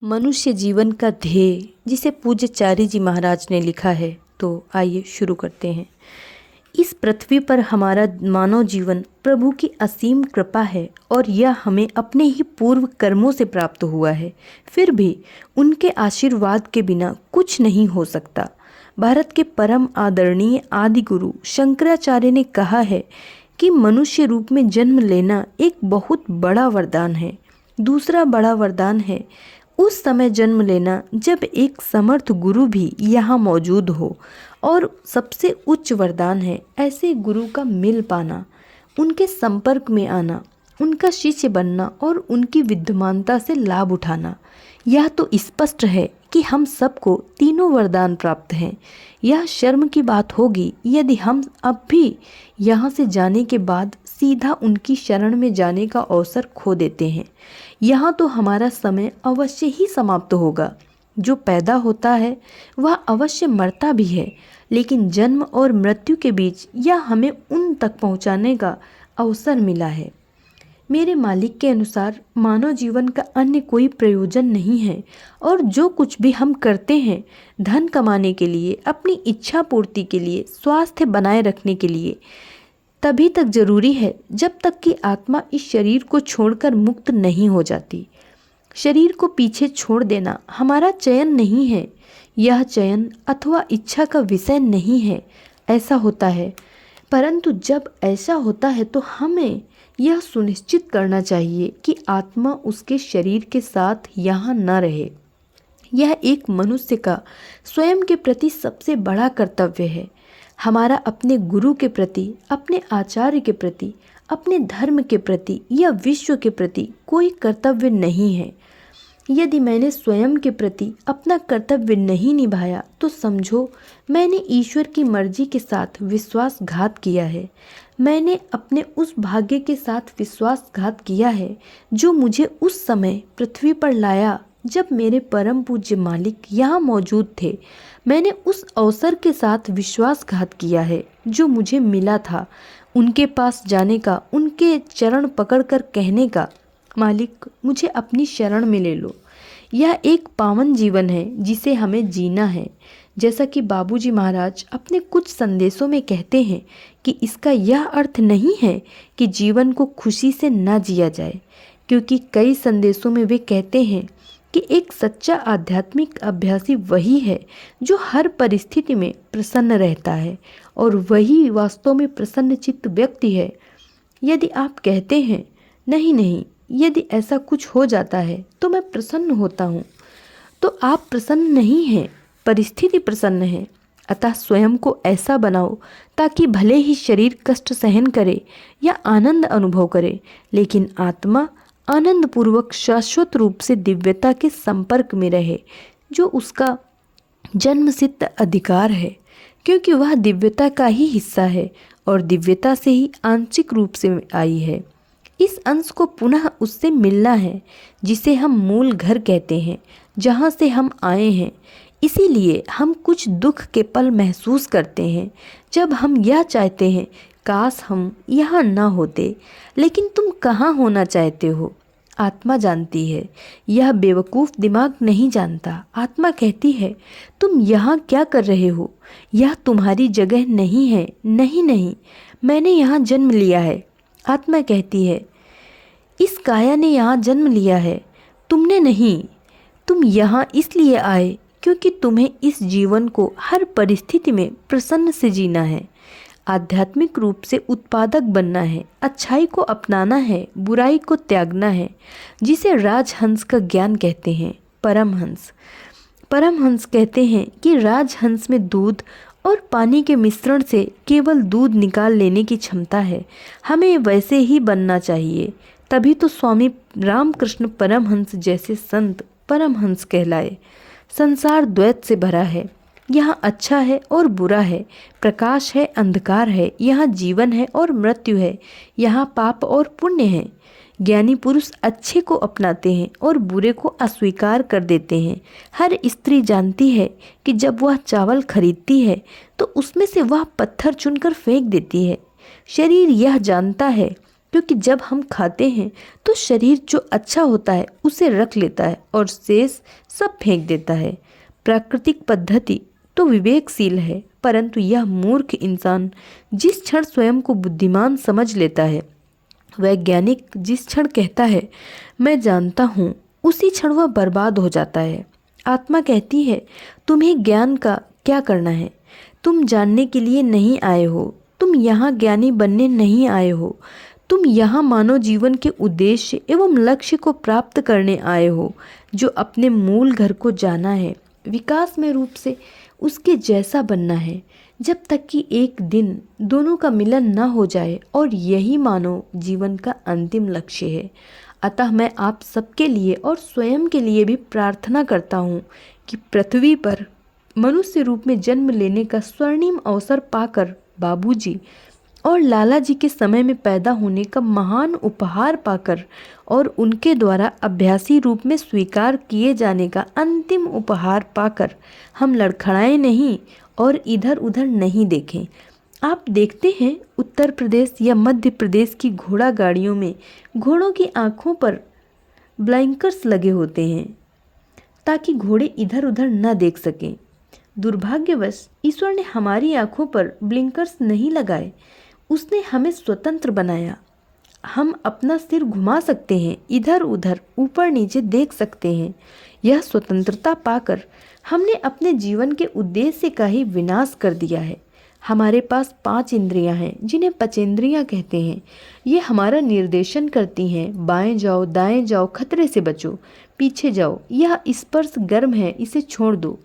मनुष्य जीवन का ध्येय जिसे पूज्य चारी जी महाराज ने लिखा है, तो आइए शुरू करते हैं। इस पृथ्वी पर हमारा मानव जीवन प्रभु की असीम कृपा है और यह हमें अपने ही पूर्व कर्मों से प्राप्त हुआ है। फिर भी उनके आशीर्वाद के बिना कुछ नहीं हो सकता। भारत के परम आदरणीय आदि गुरु शंकराचार्य ने कहा है कि मनुष्य रूप में जन्म लेना एक बहुत बड़ा वरदान है। दूसरा बड़ा वरदान है उस समय जन्म लेना जब एक समर्थ गुरु भी यहाँ मौजूद हो, और सबसे उच्च वरदान है ऐसे गुरु का मिल पाना, उनके संपर्क में आना, उनका शिष्य बनना और उनकी विद्यमानता से लाभ उठाना। यह तो स्पष्ट है कि हम सबको तीनों वरदान प्राप्त हैं। यह शर्म की बात होगी यदि हम अब भी यहाँ से जाने के बाद सीधा उनकी शरण में जाने का अवसर खो देते हैं। यहाँ तो हमारा समय अवश्य ही समाप्त होगा। जो पैदा होता है वह अवश्य मरता भी है, लेकिन जन्म और मृत्यु के बीच यह हमें उन तक पहुँचाने का अवसर मिला है। मेरे मालिक के अनुसार मानव जीवन का अन्य कोई प्रयोजन नहीं है, और जो कुछ भी हम करते हैं धन कमाने के लिए, अपनी इच्छा पूर्ति के लिए, स्वास्थ्य बनाए रखने के लिए, तभी तक जरूरी है जब तक कि आत्मा इस शरीर को छोड़कर मुक्त नहीं हो जाती। शरीर को पीछे छोड़ देना हमारा चयन नहीं है, यह चयन अथवा इच्छा का विषय नहीं है। ऐसा होता है, परंतु जब ऐसा होता है तो हमें यह सुनिश्चित करना चाहिए कि आत्मा उसके शरीर के साथ यहाँ न रहे। यह एक मनुष्य का स्वयं के प्रति सबसे बड़ा कर्तव्य है। हमारा अपने गुरु के प्रति, अपने आचार्य के प्रति, अपने धर्म के प्रति या विश्व के प्रति कोई कर्तव्य नहीं है। यदि मैंने स्वयं के प्रति अपना कर्तव्य नहीं निभाया तो समझो मैंने ईश्वर की मर्जी के साथ विश्वासघात किया है। मैंने अपने उस भाग्य के साथ विश्वासघात किया है जो मुझे उस समय पृथ्वी पर लाया जब मेरे परम पूज्य मालिक यहाँ मौजूद थे। मैंने उस अवसर के साथ विश्वासघात किया है जो मुझे मिला था, उनके पास जाने का, उनके चरण पकड़कर कहने का, मालिक मुझे अपनी शरण में ले लो। यह एक पावन जीवन है जिसे हमें जीना है। जैसा कि बाबूजी महाराज अपने कुछ संदेशों में कहते हैं कि इसका यह अर्थ नहीं है कि जीवन को खुशी से न जिया जाए, क्योंकि कई संदेशों में वे कहते हैं कि एक सच्चा आध्यात्मिक अभ्यासी वही है जो हर परिस्थिति में प्रसन्न रहता है, और वही वास्तव में प्रसन्न चित्त व्यक्ति है। यदि आप कहते हैं नहीं नहीं, यदि ऐसा कुछ हो जाता है तो मैं प्रसन्न होता हूँ, तो आप प्रसन्न नहीं हैं, परिस्थिति प्रसन्न है। अतः स्वयं को ऐसा बनाओ ताकि भले ही शरीर कष्ट सहन करे या आनंद अनुभव करे, लेकिन आत्मा आनंद पूर्वक शाश्वत रूप से दिव्यता के संपर्क में रहे, जो उसका जन्मसिद्ध अधिकार है, क्योंकि वह दिव्यता का ही हिस्सा है और दिव्यता से ही आंशिक रूप से आई है। इस अंश को पुनः उससे मिलना है जिसे हम मूल घर कहते हैं, जहाँ से हम आए हैं। इसीलिए हम कुछ दुख के पल महसूस करते हैं जब हम यह चाहते हैं काश हम यहाँ न होते, लेकिन तुम कहाँ होना चाहते हो आत्मा जानती है, यह बेवकूफ़ दिमाग नहीं जानता। आत्मा कहती है तुम यहाँ क्या कर रहे हो, यह तुम्हारी जगह नहीं है। नहीं नहीं, मैंने यहाँ जन्म लिया है। आत्मा कहती है इस काया ने यहाँ जन्म लिया है, तुमने नहीं। तुम यहाँ इसलिए आए क्योंकि तुम्हें इस जीवन को हर परिस्थिति में प्रसन्न से जीना है, आध्यात्मिक रूप से उत्पादक बनना है, अच्छाई को अपनाना है, बुराई को त्यागना है, जिसे राजहंस का ज्ञान कहते हैं। परमहंस कहते हैं कि राजहंस में दूध और पानी के मिश्रण से केवल दूध निकाल लेने की क्षमता है। हमें वैसे ही बनना चाहिए, तभी तो स्वामी रामकृष्ण परमहंस जैसे संत परमहंस कहलाए। संसार द्वैत से भरा है, यहाँ अच्छा है और बुरा है, प्रकाश है अंधकार है, यहाँ जीवन है और मृत्यु है, यहाँ पाप और पुण्य है। ज्ञानी पुरुष अच्छे को अपनाते हैं और बुरे को अस्वीकार कर देते हैं। हर स्त्री जानती है कि जब वह चावल खरीदती है तो उसमें से वह पत्थर चुनकर फेंक देती है। शरीर यह जानता है क्योंकि जब हम खाते हैं तो शरीर जो अच्छा होता है उसे रख लेता है और शेष सब फेंक देता है। प्राकृतिक पद्धति तो विवेकशील है, परंतु यह मूर्ख इंसान जिस क्षण स्वयं को बुद्धिमान समझ लेता है, वैज्ञानिक जिस क्षण कहता है मैं जानता हूँ, उसी क्षण वह बर्बाद हो जाता है। आत्मा कहती है तुम्हें ज्ञान का क्या करना है, तुम जानने के लिए नहीं आए हो, तुम यहाँ ज्ञानी बनने नहीं आए हो, तुम यहाँ मानव जीवन के उद्देश्य एवं लक्ष्य को प्राप्त करने आए हो, जो अपने मूल घर को जाना है, विकास में रूप से उसके जैसा बनना है, जब तक कि एक दिन दोनों का मिलन न हो जाए, और यही मानव जीवन का अंतिम लक्ष्य है। अतः मैं आप सबके लिए और स्वयं के लिए भी प्रार्थना करता हूँ कि पृथ्वी पर मनुष्य रूप में जन्म लेने का स्वर्णिम अवसर पाकर बाबूजी और लाला जी के समय में पैदा होने का महान उपहार पाकर और उनके द्वारा अभ्यासी रूप में स्वीकार किए जाने का अंतिम उपहार पाकर हम लड़खड़ाएं नहीं और इधर उधर नहीं देखें। आप देखते हैं उत्तर प्रदेश या मध्य प्रदेश की घोड़ा गाड़ियों में घोड़ों की आँखों पर ब्लाइंकर्स लगे होते हैं ताकि घोड़े इधर उधर न देख सकें। दुर्भाग्यवश ईश्वर ने हमारी आँखों पर ब्लिंकर्स नहीं लगाए, उसने हमें स्वतंत्र बनाया। हम अपना सिर घुमा सकते हैं, इधर उधर ऊपर नीचे देख सकते हैं। यह स्वतंत्रता पाकर हमने अपने जीवन के उद्देश्य का ही विनाश कर दिया है। हमारे पास 5 इंद्रियां हैं जिन्हें पंचेंद्रियां कहते हैं। ये हमारा निर्देशन करती हैं, बाएं जाओ, दाएं जाओ, खतरे से बचो, पीछे जाओ, यह स्पर्श गर्म है, इसे छोड़ दो,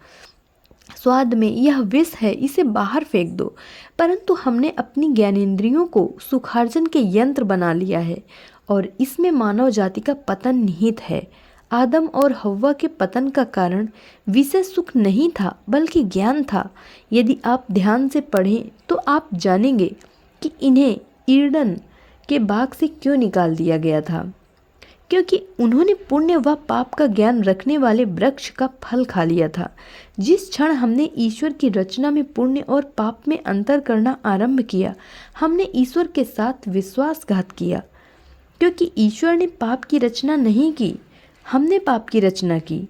स्वाद में यह विष है, इसे बाहर फेंक दो। परंतु हमने अपनी ज्ञानेंद्रियों को सुखार्जन के यंत्र बना लिया है और इसमें मानव जाति का पतन निहित है। आदम और हव्वा के पतन का कारण विषय सुख नहीं था बल्कि ज्ञान था। यदि आप ध्यान से पढ़ें तो आप जानेंगे कि इन्हें ईडन के बाग से क्यों निकाल दिया गया था, क्योंकि उन्होंने पुण्य व पाप का ज्ञान रखने वाले वृक्ष का फल खा लिया था। जिस क्षण हमने ईश्वर की रचना में पुण्य और पाप में अंतर करना आरंभ किया, हमने ईश्वर के साथ विश्वासघात किया, क्योंकि ईश्वर ने पाप की रचना नहीं की, हमने पाप की रचना की।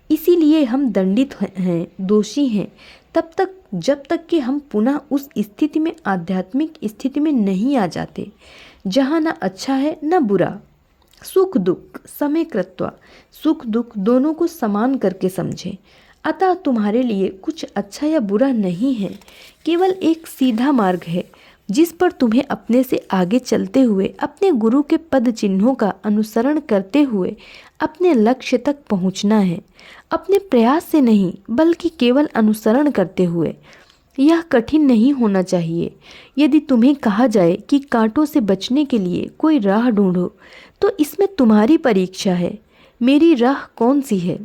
इसीलिए हम दंडित हैं, दोषी हैं, तब तक जब तक कि हम पुनः उस स्थिति में, आध्यात्मिक स्थिति में नहीं आ जाते जहाँ न अच्छा है न बुरा। सुख दुख समय कृत्वा, सुख दुख दोनों को समान करके समझें। अतः तुम्हारे लिए कुछ अच्छा या बुरा नहीं है, केवल एक सीधा मार्ग है जिस पर तुम्हें अपने से आगे चलते हुए, अपने गुरु के पद चिन्हों का अनुसरण करते हुए अपने लक्ष्य तक पहुंचना है। अपने प्रयास से नहीं बल्कि केवल अनुसरण करते हुए। यह कठिन नहीं होना चाहिए। यदि तुम्हें कहा जाए कि कांटों से बचने के लिए कोई राह ढूंढो, तो इसमें तुम्हारी परीक्षा है। मेरी राह कौन सी है?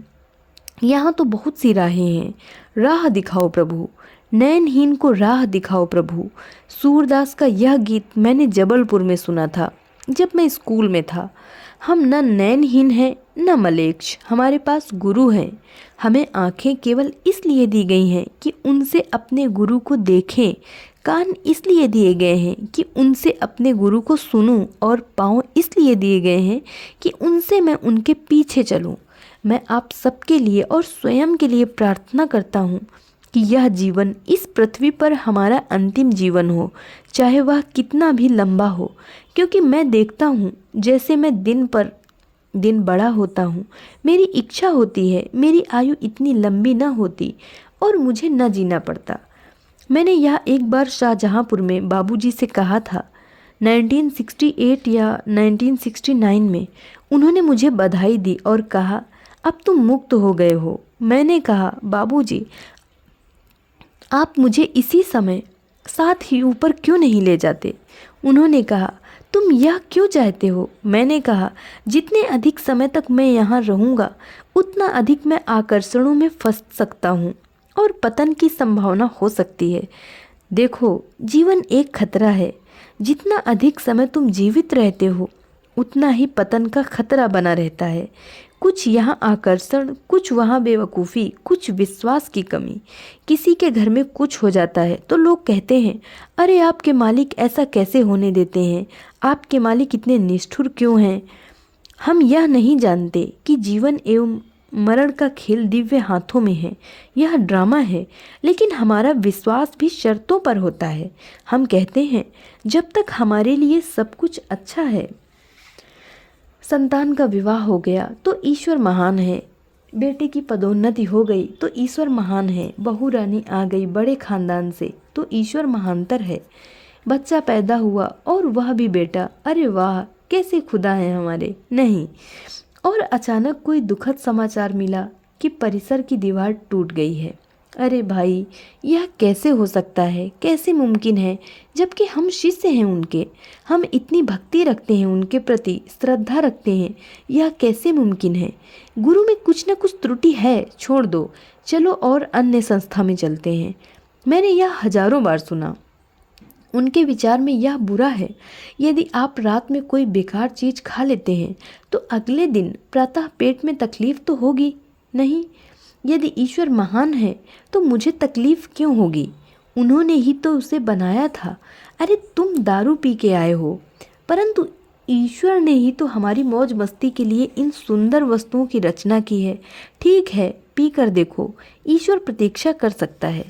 यहाँ तो बहुत सी राहें हैं। राह दिखाओ प्रभु, नयनहीन को राह दिखाओ प्रभु। सूरदास का यह गीत मैंने जबलपुर में सुना था जब मैं स्कूल में था। हम न नयनहीन हैं न मलेच्छ, हमारे पास गुरु हैं। हमें आँखें केवल इसलिए दी गई हैं कि उनसे अपने गुरु को देखें, कान इसलिए दिए गए हैं कि उनसे अपने गुरु को सुनूं, और पाँव इसलिए दिए गए हैं कि उनसे मैं उनके पीछे चलूं। मैं आप सबके लिए और स्वयं के लिए प्रार्थना करता हूँ कि यह जीवन इस पृथ्वी पर हमारा अंतिम जीवन हो, चाहे वह कितना भी लंबा हो। क्योंकि मैं देखता हूँ जैसे मैं दिन पर दिन बड़ा होता हूँ, मेरी इच्छा होती है मेरी आयु इतनी लंबी न होती और मुझे न जीना पड़ता। मैंने यह एक बार शाहजहाँपुर में बाबूजी से कहा था। 1968 या 1969 में उन्होंने मुझे बधाई दी और कहा, अब तुम मुक्त हो गए हो। मैंने कहा, बाबूजी आप मुझे इसी समय साथ ही ऊपर क्यों नहीं ले जाते? उन्होंने कहा, तुम यह क्यों चाहते हो? मैंने कहा, जितने अधिक समय तक मैं यहाँ रहूँगा उतना अधिक मैं आकर्षणों में फंस सकता हूँ और पतन की संभावना हो सकती है। देखो, जीवन एक खतरा है। जितना अधिक समय तुम जीवित रहते हो उतना ही पतन का खतरा बना रहता है। कुछ यहाँ आकर्षण, कुछ वहाँ बेवकूफ़ी, कुछ विश्वास की कमी। किसी के घर में कुछ हो जाता है तो लोग कहते हैं, अरे आपके मालिक ऐसा कैसे होने देते हैं, आपके मालिक इतने निष्ठुर क्यों हैं। हम यह नहीं जानते कि जीवन एवं मरण का खेल दिव्य हाथों में है। यह ड्रामा है, लेकिन हमारा विश्वास भी शर्तों पर होता है। हम कहते हैं, जब तक हमारे लिए सब कुछ अच्छा है। संतान का विवाह हो गया तो ईश्वर महान है, बेटे की पदोन्नति हो गई तो ईश्वर महान है, बहू रानी आ गई बड़े खानदान से तो ईश्वर महानतर है। बच्चा पैदा हुआ और वह भी बेटा, अरे वाह कैसे खुदा है हमारे। नहीं, और अचानक कोई दुखद समाचार मिला कि परिसर की दीवार टूट गई है। अरे भाई, यह कैसे हो सकता है, कैसे मुमकिन है, जबकि हम शिष्य हैं उनके, हम इतनी भक्ति रखते हैं उनके प्रति, श्रद्धा रखते हैं। यह कैसे मुमकिन है। गुरु में कुछ न कुछ त्रुटि है, छोड़ दो, चलो और अन्य संस्था में चलते हैं। मैंने यह हजारों बार सुना। उनके विचार में यह बुरा है। यदि आप रात में कोई बेकार चीज़ खा लेते हैं तो अगले दिन प्रातः पेट में तकलीफ तो होगी नहीं। यदि ईश्वर महान है तो मुझे तकलीफ क्यों होगी, उन्होंने ही तो उसे बनाया था। अरे तुम दारू पी के आए हो, परंतु ईश्वर ने ही तो हमारी मौज मस्ती के लिए इन सुंदर वस्तुओं की रचना की है। ठीक है, पी कर देखो, ईश्वर प्रतीक्षा कर सकता है।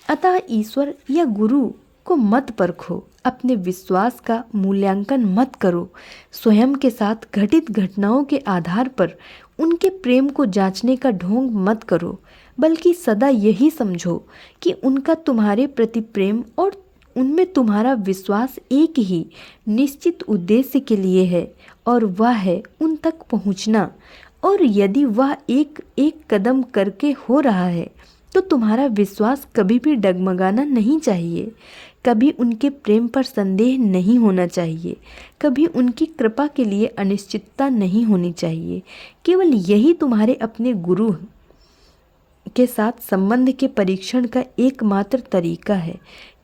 अतः ईश्वर या गुरु को मत परखो, अपने विश्वास का मूल्यांकन मत करो, स्वयं के साथ घटित घटनाओं के आधार पर उनके प्रेम को जांचने का ढोंग मत करो, बल्कि सदा यही समझो कि उनका तुम्हारे प्रति प्रेम और उनमें तुम्हारा विश्वास एक ही निश्चित उद्देश्य के लिए है, और वह है उन तक पहुंचना। और यदि वह एक एक कदम करके हो रहा है तो तुम्हारा विश्वास कभी भी डगमगाना नहीं चाहिए, कभी उनके प्रेम पर संदेह नहीं होना चाहिए, कभी उनकी कृपा के लिए अनिश्चितता नहीं होनी चाहिए। केवल यही तुम्हारे अपने गुरु के साथ संबंध के परीक्षण का एकमात्र तरीका है।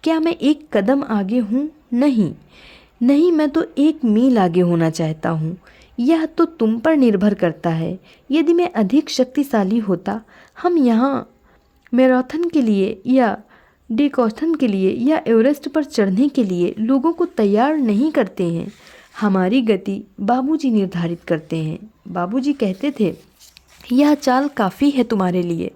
क्या मैं एक कदम आगे हूँ? नहीं, मैं तो 1 मील आगे होना चाहता हूँ। यह तो तुम पर निर्भर करता है। यदि मैं अधिक शक्तिशाली होता, हम यहाँ मैराथन के लिए या डेकॉथन के लिए या एवरेस्ट पर चढ़ने के लिए लोगों को तैयार नहीं करते हैं। हमारी गति बाबूजी निर्धारित करते हैं। बाबूजी कहते थे, यह चाल काफ़ी है तुम्हारे लिए,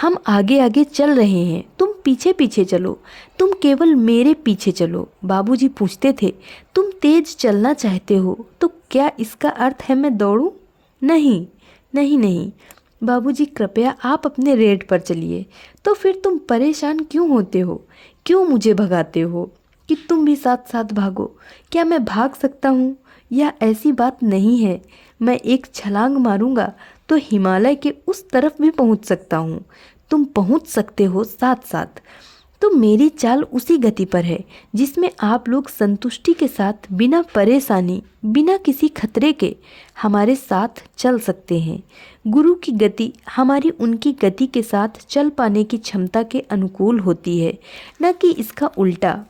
हम आगे आगे चल रहे हैं, तुम पीछे पीछे चलो, तुम केवल मेरे पीछे चलो। बाबूजी पूछते थे, तुम तेज चलना चाहते हो तो क्या इसका अर्थ है मैं दौड़ूं? नहीं नहीं नहीं, बाबूजी कृपया आप अपने रेट पर चलिए। तो फिर तुम परेशान क्यों होते हो, क्यों मुझे भगाते हो कि तुम भी साथ साथ भागो? क्या मैं भाग सकता हूँ? यह ऐसी बात नहीं है। मैं एक छलांग मारूंगा तो हिमालय के उस तरफ भी पहुँच सकता हूँ। तुम पहुँच सकते हो साथ साथ। तो मेरी चाल उसी गति पर है जिसमें आप लोग संतुष्टि के साथ, बिना परेशानी, बिना किसी खतरे के हमारे साथ चल सकते हैं। गुरु की गति हमारी उनकी गति के साथ चल पाने की क्षमता के अनुकूल होती है, न कि इसका उल्टा।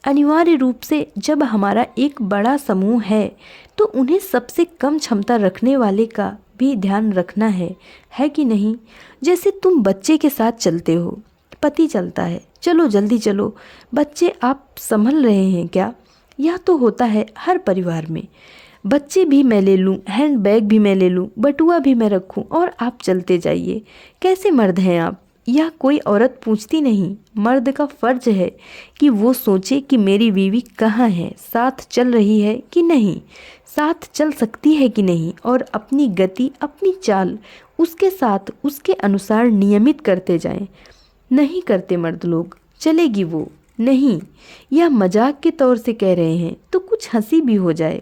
अनिवार्य रूप से जब हमारा एक बड़ा समूह है तो उन्हें सबसे कम क्षमता रखने वाले का भी ध्यान रखना है कि नहीं? जैसे तुम बच्चे के साथ चलते हो, पति चलता है, चलो जल्दी चलो, बच्चे आप संभल रहे हैं क्या? यह तो होता है हर परिवार में। बच्चे भी मैं ले लूँ, हैंड बैग भी मैं ले लूँ, बटुआ भी मैं रखूँ और आप चलते जाइए। कैसे मर्द हैं आप? यह कोई औरत पूछती नहीं। मर्द का फर्ज है कि वो सोचे कि मेरी बीवी कहाँ है, साथ चल रही है कि नहीं, साथ चल सकती है कि नहीं, और अपनी गति, अपनी चाल उसके साथ, उसके अनुसार नियमित करते जाएं। नहीं करते मर्द लोग, चलेगी वो नहीं। यह मजाक के तौर से कह रहे हैं तो कुछ हंसी भी हो जाए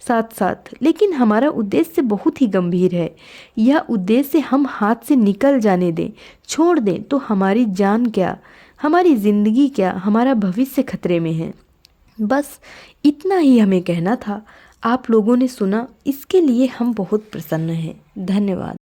साथ साथ, लेकिन हमारा उद्देश्य बहुत ही गंभीर है। यह उद्देश्य हम हाथ से निकल जाने दें, छोड़ दें तो हमारी जान क्या, हमारी ज़िंदगी क्या, हमारा भविष्य खतरे में है। बस इतना ही हमें कहना था। आप लोगों ने सुना, इसके लिए हम बहुत प्रसन्न हैं। धन्यवाद।